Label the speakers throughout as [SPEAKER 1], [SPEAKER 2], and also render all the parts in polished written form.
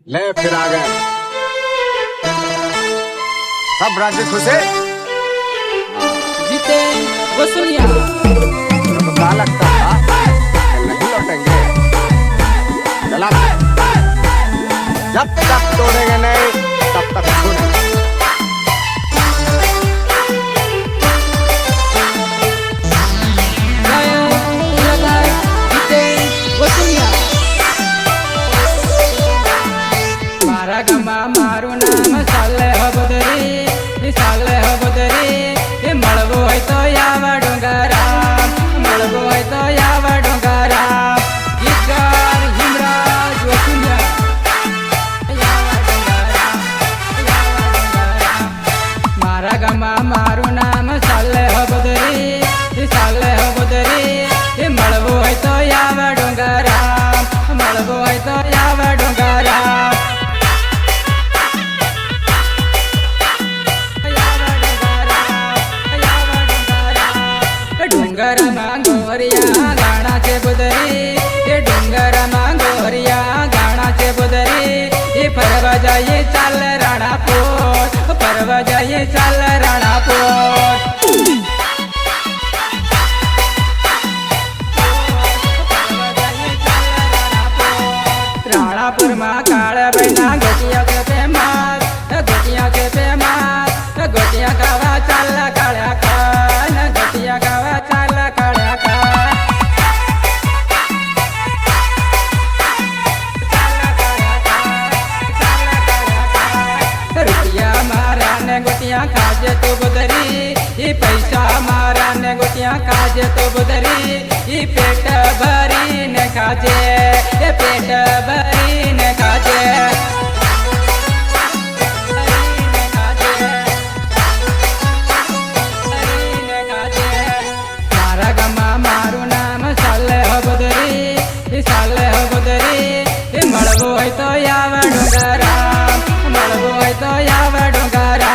[SPEAKER 1] ले फिर आ गए सब राजी खुश है।
[SPEAKER 2] जीते वसूलिया
[SPEAKER 1] तो क्या लगता था नहीं लौटेंगे। चला जब तक तोड़ेंगे नहीं तब तक छोड़ेंगे।
[SPEAKER 2] जीते वसूलिया मारा गमा मारू नाम साले हो बदरी ए मळवो है तो यावा डोंगरा मळवो है तो यावा डोंगरा गीतकार हिमराज वसूलिया यावा डोंगरा मारा गमा मारू नाम साले हो बदरी ए मळवो है तो यावा डोंगरा मळवो है तो यावा डोंगरा डोंगर मांगोरिया गाणाचे बुदरी ये डोंगर मांगोरिया गाणाचे बुदरी ये परवा जाये चाल राणापूर परवा जाये चाल राणापूर राणापूर मा काळ बैना गोटिया के फेमस गोटिया गावा चाल काळ्या कान गोटिया गावा चाल काळ्या कान रुपया मारा ने गोटिया खाजे तो बुदरी ये पैसा मारा ने गोटिया खाजे तो बुदरी ये पेट भरी ने खाजे ये पेट भरी ने खाजे मारा गमा मारू नाम साले हो बदरी ए मळवो है तो यावा डोंगरा मळवो है तो यावा डोंगरा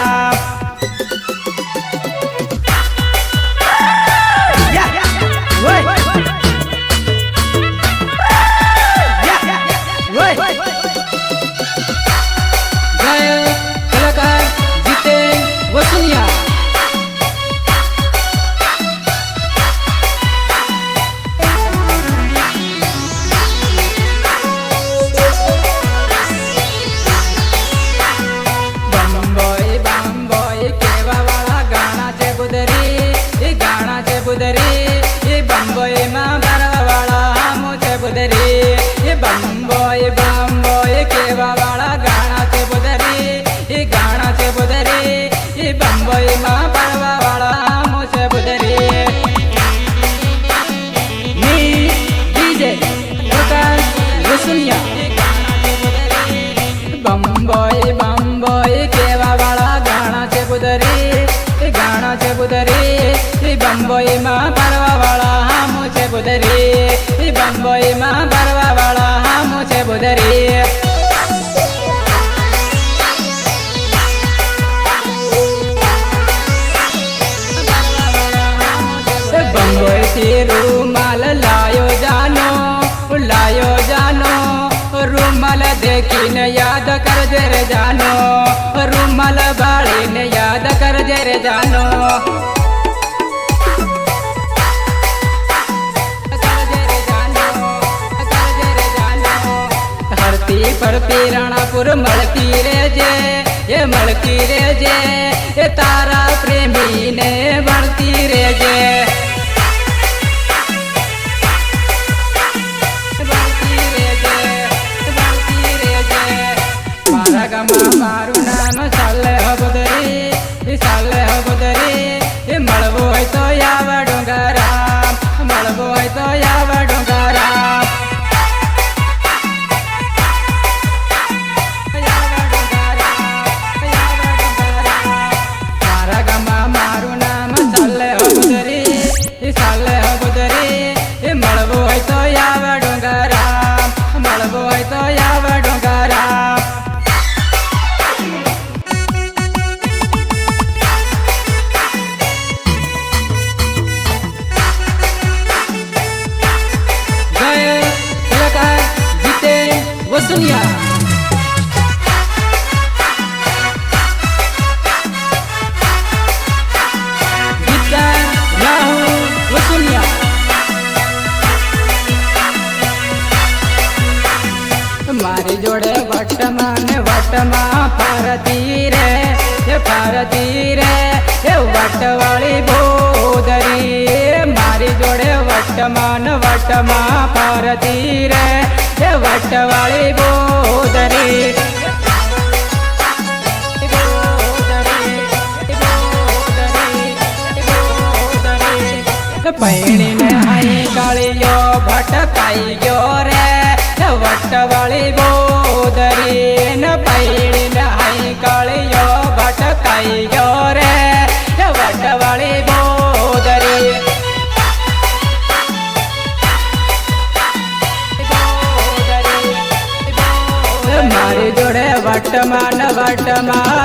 [SPEAKER 2] जय कलाकार जीते वसूलिया ये बम्बई में भरवा वाला मुझे बुदरी ये बम्बई केवा वाला गाना से बुदरी ये गाना से बुदरी ये बम्बई में भरवा वाला मुझे बुदरी मी डीजे प्रकाश वसूलिया बम्बई केवा वाला गाना से बुदरी बम्बई में भरवा वाला मुझे बुदरी बम्बई में भरवा वाला मुझे बुदरी बम्बई से रूमाल लायो जानो रूमाल देखी न याद कर जरे जानो रूमाल बाड़ी ने याद कर जरे जानो पर पीराणापुर मलकी रे जे ये तारा प्रेमी ने बढ़ती रे जे मारा गमा मारू नाम साले हो बदरी ये मळवो है तो यावा डोंगरा मळवो है तो यावा डोंगरा मळवो है तो यावा डोंगरा मळवो है तो यावा डोंगरा जय कलाकार जीते वसूलिया મારી જોડે વટમાં ને વટમાં ફરતી રે એ વટવાળી બોદરી મારી જોડે વટમાં ને વટમાં ફરતી રે એ વટવાળી બોદરી પૈણીને હાઈ કાળિયો ભટકાઈ ગયો રે વટવાળી બોદરી ને પૈણીને હાઈ કાળિયો ભટકાઈ ગયો રે વટવાળી બોદરી મારી જોડે વટમાં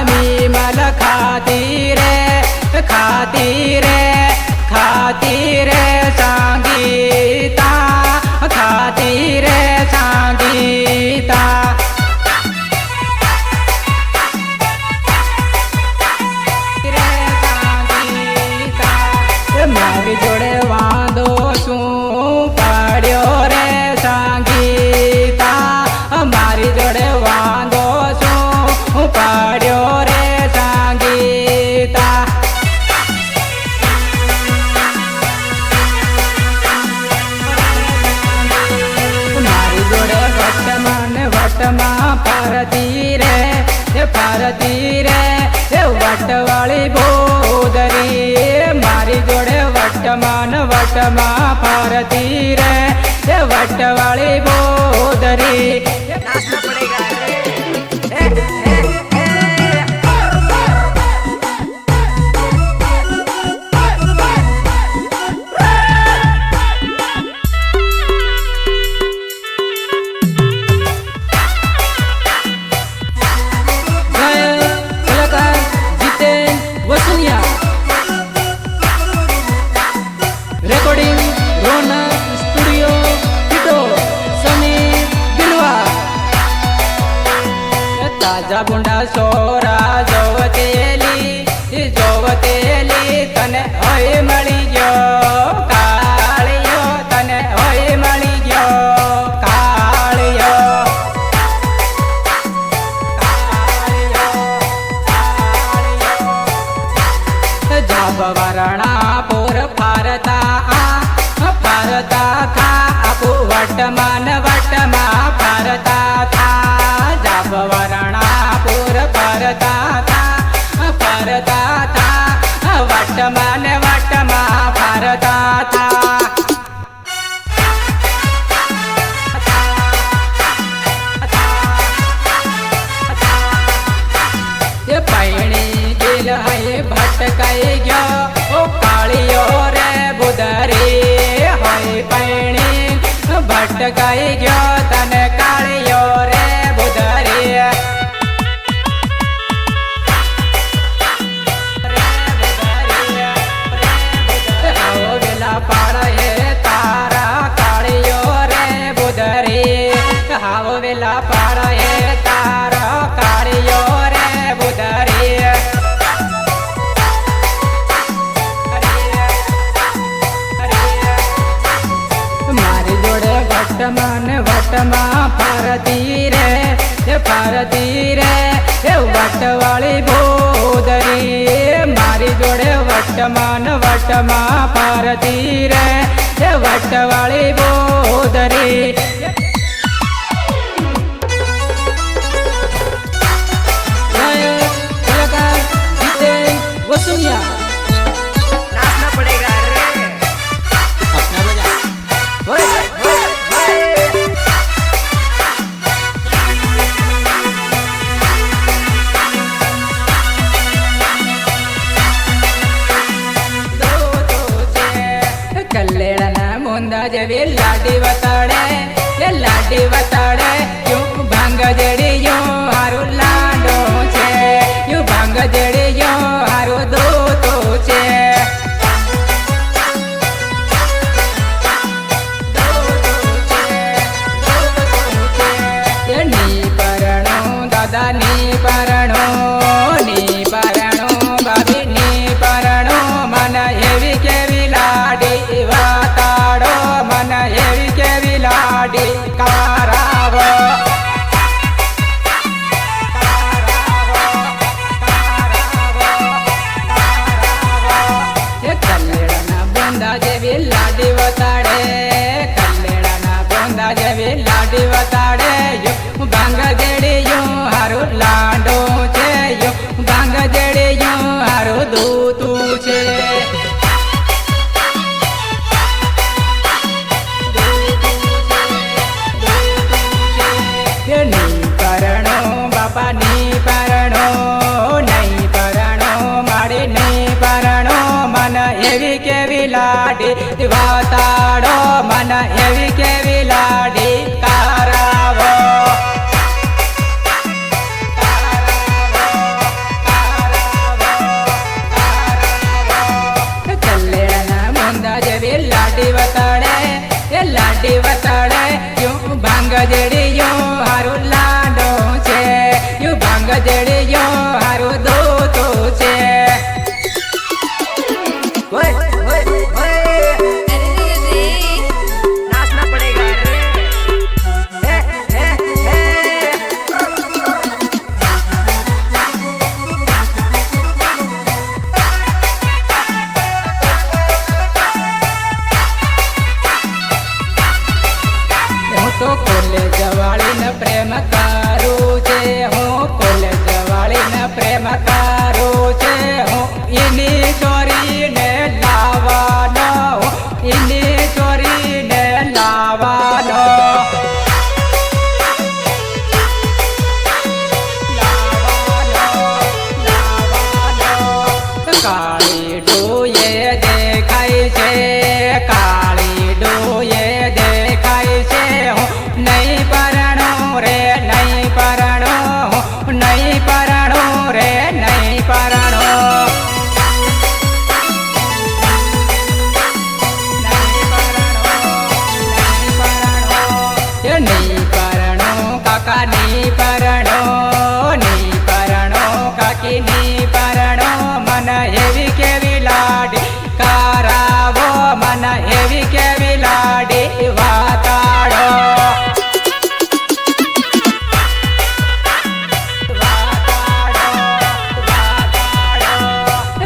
[SPEAKER 2] મી મલ ખાતી રે સંગીતા ખાતી રે સંગીતા મારી જોડે વાંધો શું પડ્યો રે સંગીતા મારી જોડે વાંધો શું પડ્યો રે સંગીતા મારી જોડે વટમાં ફરતી રે એ વટવાળી બોદરી મારી જોડે વટમાં ફરતી રે એ વટવાળી બોદરી રેકોર્ડિંગ રોનક સ્ટુડિયો ટીટો સની દિલવા તાજા ગુંડા સોરા જોવતેલી તને હોય મળી ગયો કાળિયો તને હોય મળી ગયો કાળિયો જબ વરણા પોર ફરતા થા આપુ વટમાં ફરતા થા જબ વરણા પોર ફરતા થા વટમાં ફરતા થા એ પૈણી દિલ હૈ ભટકાઈ ગયો ઓ કાળિયો રે બુદરી હોય પૈણી ભટકાઈ ગયો તને કાળિયો રે બુદરી આવો વેલા પાડે તારા કાળિયો રે બુદરી આવો વેલા પાડે તારા કાળિયો રે બુદરી મારી જોડે વટમાં ફરતી રે એ વટવાળી બોદરી મારી જોડે વટમાં ફરતી રે એ વટવાળી બોદરી વસુનિયા
[SPEAKER 1] नाचना पड़ेगा रे
[SPEAKER 2] अपना बजा
[SPEAKER 1] होए होए
[SPEAKER 2] કલ્લેડાના મોંદા જેવી લાડી વતાડે યું ભાંગ જડી યું હારું લાડો છે યું ભાંગ જડી યું હારું દોતો છે ની પરણો દાદા ની પરણો ભાભી ની પરણો મન એવી કેવી લાડી વાતાડો મન એવી કેવી લાડી કારાવ બાપાની પરણો નહીં પરણો મારી નહીં પરણો મન એવી કેવી લાડી વાતાડો મન એવી કેવી લાડી કારાવો ચલ્લેડાના મુંદા જેવી લાડી વતાડે એ લાડી વતાડે યું ભાંગ જેડી યું હારું લાડો છે યું ભાંગ જેડી યું હારું દોતો છે
[SPEAKER 1] ओए ओए ओए नाचना पड़ेगा रे हे हे हे
[SPEAKER 2] હું તો કોલેજ વાળીને પ્રેમ કરું છે હું કોલેજ વાળીને પ્રેમ કરું છે હું એની ચોરીને લાવવાનો એની ચોરીને લાવવાનો કાળી ડોએ દેખાય છે કાળી ડોએ દેખાય છે હું નહીં પરણો રે નહીં પરણો નહીં પરણો રે નહીં પરણો નહીં પરણો કાકા નહીં પરણો નહીં પરણો કાકી નહીં પરણો મન એવી કેવી લાડી કરાવો મન એવી કેવી લાડી વાતાડો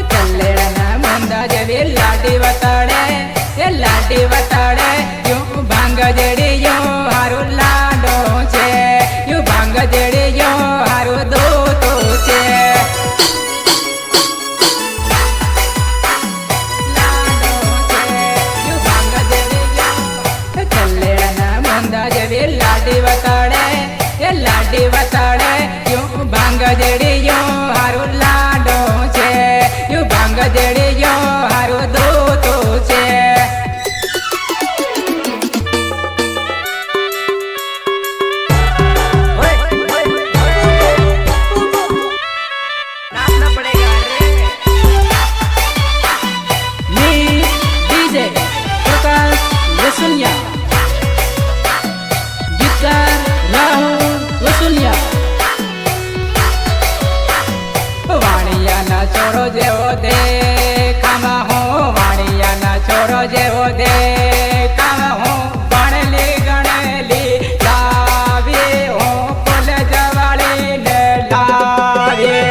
[SPEAKER 2] ચલ્લેડાના મુંદા જેવી લાડી વતાડે એ લાડી વતાડે યું ભાંગ જેડી યું હારું લાડો છે યું ભાંગ જેડી યું હારું દોતો છે લાડો છે યું ભાંગ જેડી યું ચલ્લેડાના મુંદા જેવી લાડી વતાડે એ લાડી વતાડે યું ભાંગ જેડી યું હારું લાડો છે યું ભાંગ જેડી યું હારું દોતો છે
[SPEAKER 1] ओए ओए ओए नाचना पड़ेगा रे
[SPEAKER 2] मी डीजे प्रकाश वसुलिया गीतकार राहुल वसुलिया વાણિયાના ચોરો જેવો દેખામાં હું વાણિયાના ચોરો જેવો દેખામાં હું ભણેલી ગણેલી લાવી હું કોલેજ વાળીને લાવી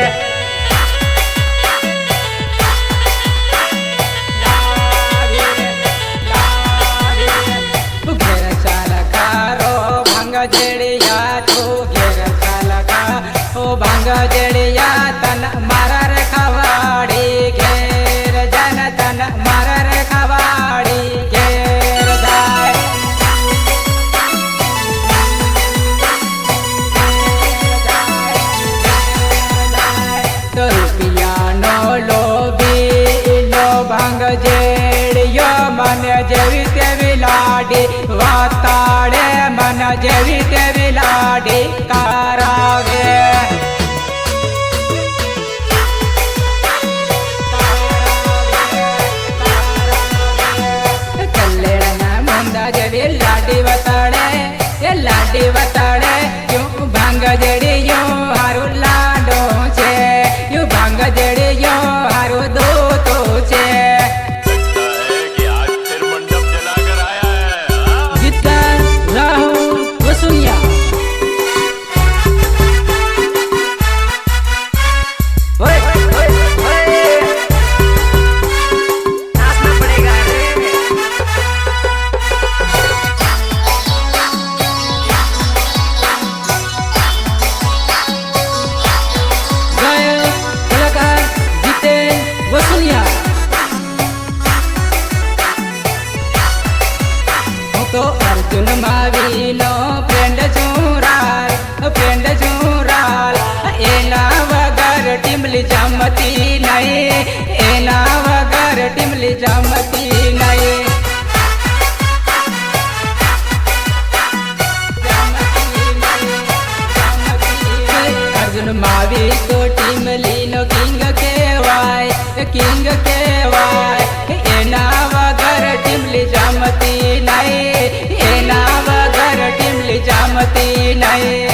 [SPEAKER 2] ઘેર ચાલકારો ભાંગ જેડિયા તું ઘેર ચાલકા ઓ ભાંગ જેડિયા તન મારા રે ખવાડી ઘેર જન તન મારા રે ખવાડી ઘેર જાય તો રૂપિયાનો લોભી લો ભાંગ જેડિયો મને જેવી તેવી લાડી વાતાડે મન જેવી તેવી લાડી કરાવે માવી તો ટીમલીનો કિંગ કહેવાય એના વગર ટીમલી જામતી નહીં એના વગર ટીમલી જામતી નહીં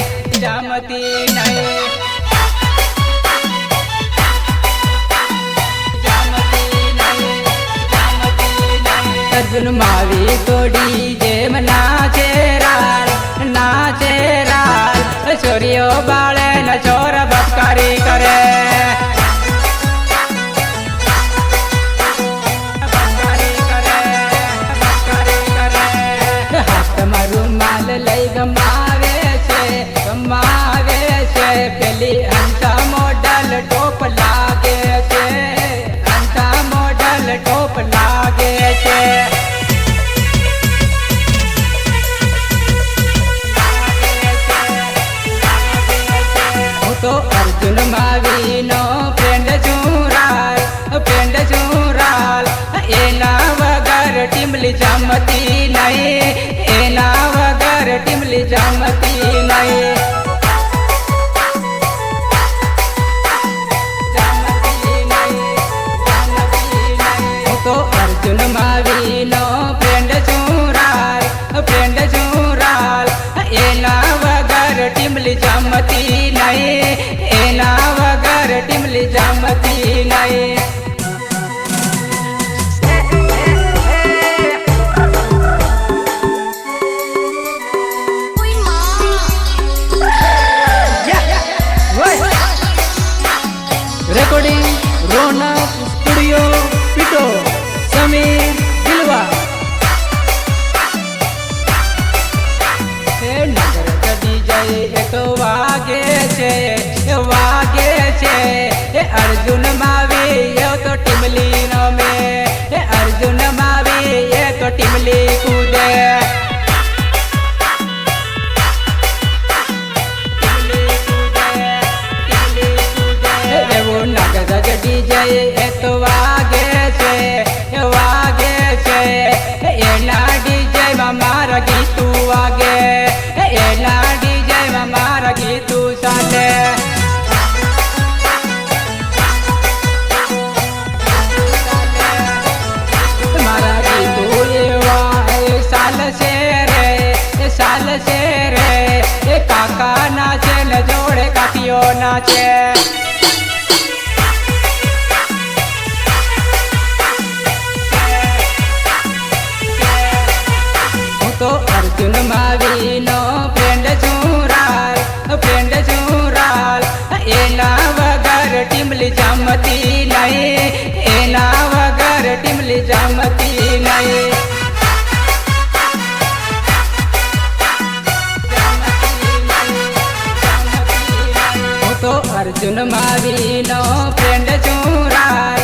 [SPEAKER 2] અર્જુન માવી તો ડીજે નાચે રાલ છોરીઓ બાળે ન ચોર બપકારી કરે હાથમાં રૂમાલ લઈ ગમાવે છે પેલી અંતા મોડલ ટોપ લાગે છે હું તો અર્જુન માવીનો ફ્રેન્ડ છુરાલ એના વગર ટીમલી જામતી નહીં એના વગર ટીમલી જામતી નહીં તો અર્જુન માવીનો ફ્રેન્ડ છુરાલ એના વગર ટીમલી જામતી નહીં એના વગર ટીમલી જામતી નહીં રેકોર્ડિંગ રોનક સ્ટુડિયો પીટો સમીર દિલવા નગર ચડી જાય એક વાગે છે અર્જુન માવી એ તો ટીમલી રમે અર્જુન માવી એ તો ટીમલી કૂદે એવું નગર ચડી જાય એ તો વાગે છે એના ડીજેમાં મારા ગીતું વાગે એના ડીજેમાં મારા ગીતું ચાલે મારા ગીતું એવા ચાલશે રે એ કાકા નાચે ને જોડે કાકીઓ નાચે તો અર્જુન માવીનો ફ્રેન્ડ છુરાલ એના વગર ટીમલી જામતી નહીં એના વગર ટીમલી જામતી નહીં તો અર્જુન માવીનો ફ્રેન્ડ છુરાલ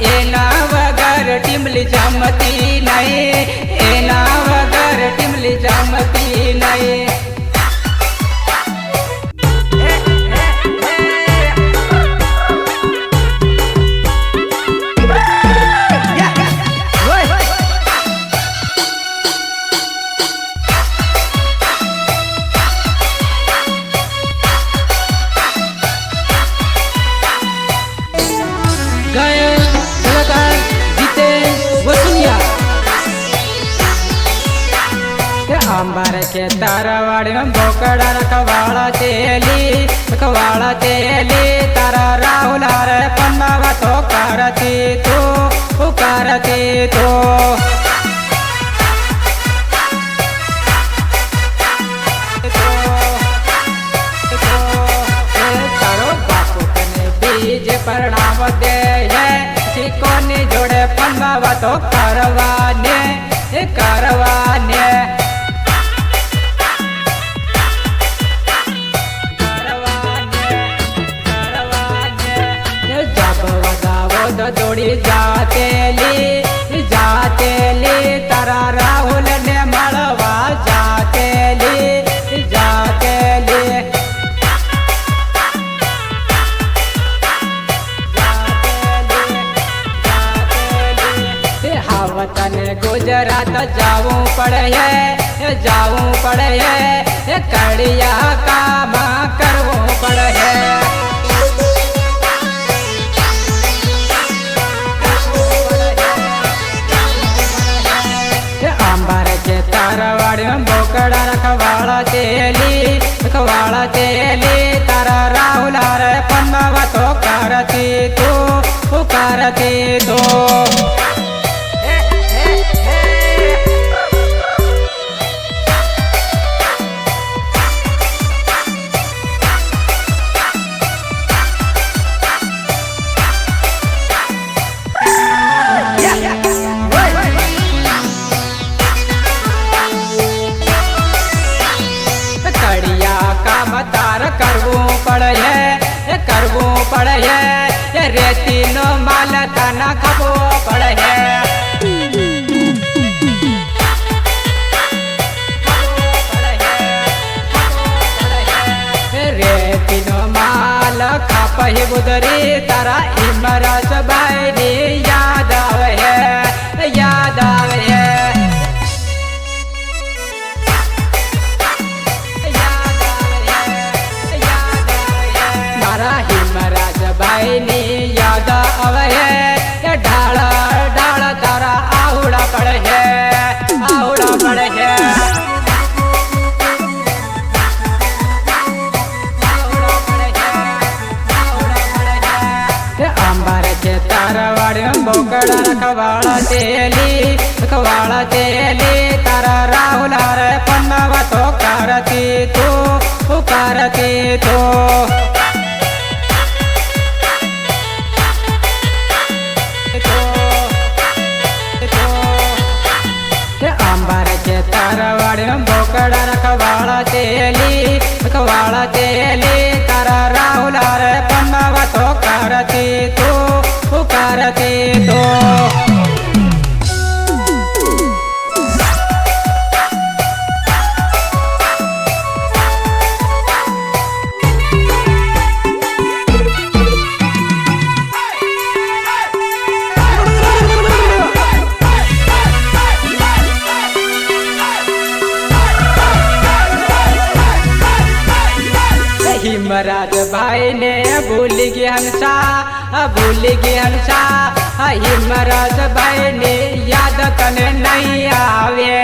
[SPEAKER 2] એના વગર ટીમલી જામતી નહીં એના વગર ટીમલી જામતી નહીં अंबर के तारावाड़ी में बोकड़ा रखवाड़ा चेली तारा राहुल रे पन्नावा तो करती तो तारो बापू तने बीज प्रणाम दे चिकोनी जोड़े पन्नावा तो करवाने दौड़ी जातेली तारा राहुल ने मलवा जातेली हावतन गुजरात जाऊं पड़े कड़िया काम करवा वाळा तेली तारा राहुला रे पन्नावा तो करती तू करवू पड़े रेती नो माल तना खबो पड़े रेती नो माल खापही बुदरी तारा इमरस भाई याद आवे भाईनी याद आवे ढाल ढाल तारा आहुड़ा पड़े अंबर के तारवाड़ी बोकड़ा रखवाड़ा तेली तारा राहुला रे पन्नावा तो करती तू अंबर के तारवाड़ी बोकड़ा रखवाड़ा तेली तारा राहुला रे पन्नावा तो करती तू हिमराज भाई ने भूल गया हंसा हिमराज भाई ने याद कने नहीं आवे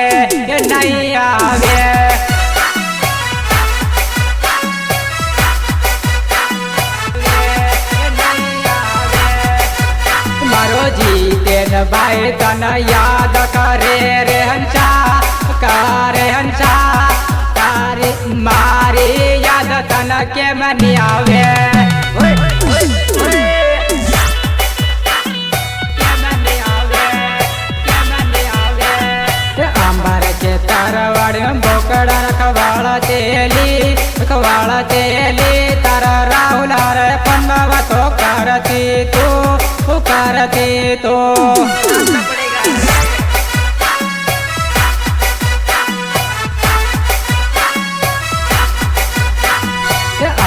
[SPEAKER 2] मारो जीतेन भाई तन याद करे रे हंसा तारी मारी याद तन के मनी आवे अंबर के तारवाड़ी बोकड़ा रखवाड़ा तेली तारा राहुला रे पन्नावा तो करती तू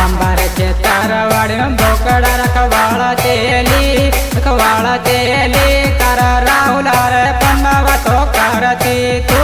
[SPEAKER 2] अंबर के तारवाड़ी बोकड़ा रखवाड़ा तेली तारा राहुला रे पन्नावा तो करती तू